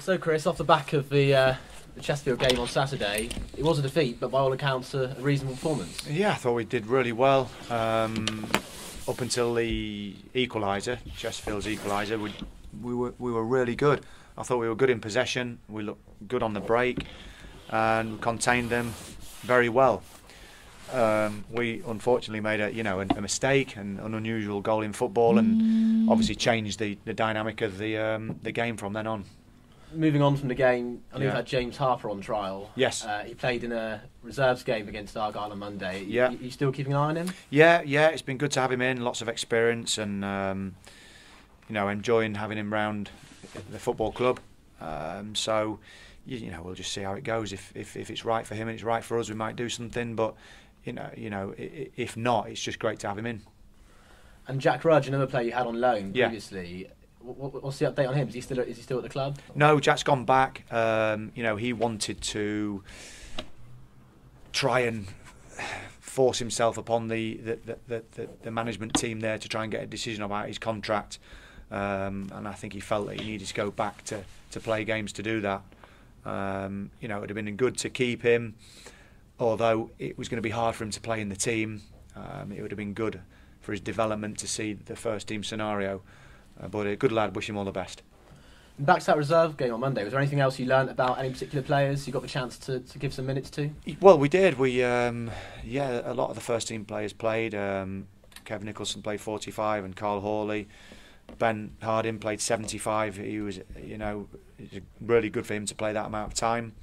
So Chris, off the back of the Chesterfield game on Saturday, it was a defeat, but by all accounts a reasonable performance. Yeah, I thought we did really well up until the equaliser, Chesterfield's equaliser. We were really good. I thought we were good in possession. We looked good on the break, and we contained them very well. We unfortunately made a mistake and an unusual goal in football, and obviously changed the dynamic of the game from then on. Moving on from the game, I know you had James Harper on trial. Yes. He played in a reserves game against Argyle on Monday. Yeah. You still keeping an eye on him? Yeah, it's been good to have him in. Lots of experience, and enjoying having him round the football club. So we'll just see how it goes. If it's right for him and it's right for us, we might do something. But if not, it's just great to have him in. And Jack Rudge, another player you had on loan previously. What's the update on him? Is he still at the club? No, Jack's gone back. He wanted to try and force himself upon the management team there to try and get a decision about his contract. And I think he felt that he needed to go back to play games to do that. It would have been good to keep him, although it was going to be hard for him to play in the team. It would have been good for his development to see the first team scenario. But a good lad, wish him all the best. Back to that reserve game on Monday, was there anything else you learnt about any particular players you got the chance to give some minutes to? Well, we did. A lot of the first team players played. Kev Nicholson played 45 and Carl Hawley. Ben Harding played 75. He was, it's really good for him to play that amount of time.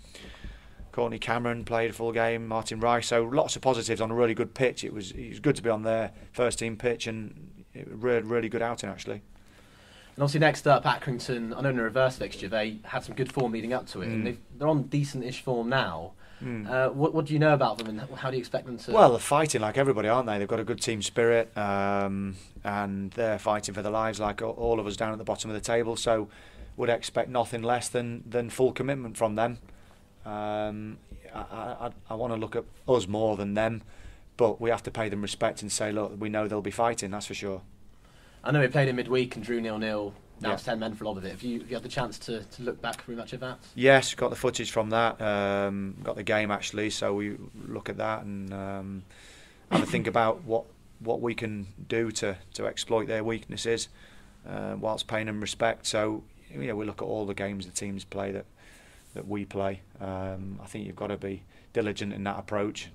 Courtney Cameron played a full game. Martin Rice. So lots of positives on a really good pitch. It was good to be on their first team pitch, and it was really good outing actually. And obviously next up, Accrington, I know in a reverse fixture, they had some good form leading up to it, and they're on decent-ish form now. What do you know about them, and how do you expect them to... Well, they're fighting like everybody, aren't they? They've got a good team spirit, and they're fighting for their lives like all of us down at the bottom of the table, so would expect nothing less than full commitment from them. I want to look at us more than them, but we have to pay them respect and say, look, we know they'll be fighting, that's for sure. I know we played in midweek and drew 0-0. Now it's 10 men for a lot of it. Have you had the chance to look back through much of that? Yes, got the footage from that. Got the game actually, so we look at that and have a think about what we can do to exploit their weaknesses, whilst paying them respect. So we look at all the games the teams play that we play. I think you've got to be diligent in that approach.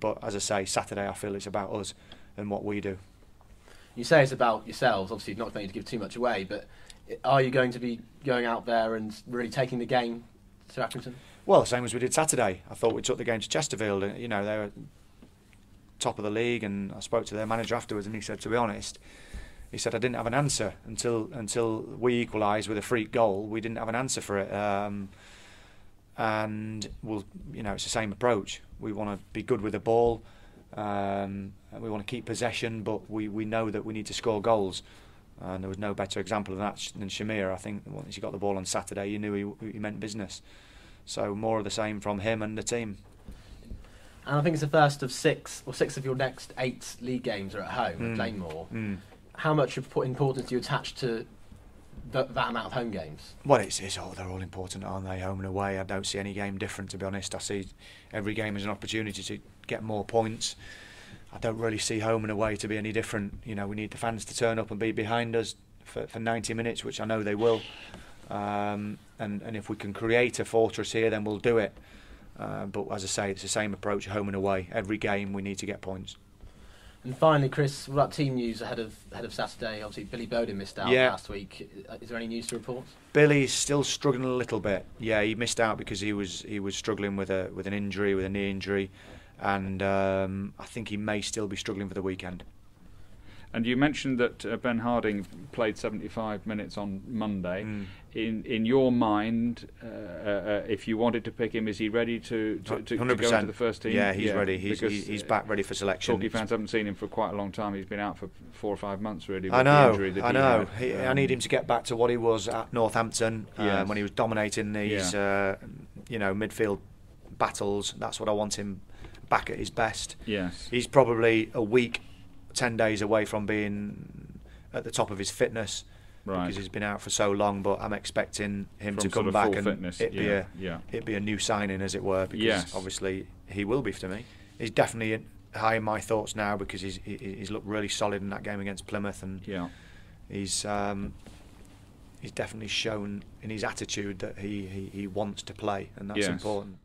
But as I say, Saturday I feel it's about us and what we do. You say it's about yourselves, obviously not going to give too much away, but are you going to be going out there and really taking the game to Accrington? Well, same as we did Saturday. I thought we took the game to Chesterfield. They were top of the league, and I spoke to their manager afterwards, and he said, to be honest, I didn't have an answer until we equalised with a freak goal. We didn't have an answer for it, and it's the same approach. We want to be good with the ball. We want to keep possession, but we know that we need to score goals. And there was no better example of that than Shamir. I think once he got the ball on Saturday, you knew he meant business. So more of the same from him and the team. And I think it's the first of six of your next 8 league games are at home at Plainmoor. How much importance do you attach to that amount of home games? Well, they're all important, aren't they? Home and away. I don't see any game different, to be honest. I see every game as an opportunity to get more points. I don't really see home and away to be any different. We need the fans to turn up and be behind us for 90 minutes, which I know they will. And if we can create a fortress here, then we'll do it. But as I say, it's the same approach, home and away. Every game we need to get points. And finally, Chris, what about team news ahead of Saturday? Obviously, Billy Bowden missed out last week. Is there any news to report? Billy's still struggling a little bit. Yeah, he missed out because he was struggling with an injury, with a knee injury, and I think he may still be struggling for the weekend. And you mentioned that Ben Harding played 75 minutes on Monday. In your mind, if you wanted to pick him, is he ready to go into the first team? Yeah, he's ready. He's back ready for selection. Torquay fans haven't seen him for quite a long time. He's been out for 4 or 5 months really. I know. I need him to get back to what he was at Northampton when he was dominating these midfield battles. That's what I want him back at his best. Yes. He's probably a week, 10 days away from being at the top of his fitness. because he's been out for so long. But I'm expecting him to come sort of back full and fitness. it'd be a new signing, as it were, because obviously he will be to me. He's definitely high in my thoughts now because he's looked really solid in that game against Plymouth, and he's definitely shown in his attitude that he wants to play, and that's important.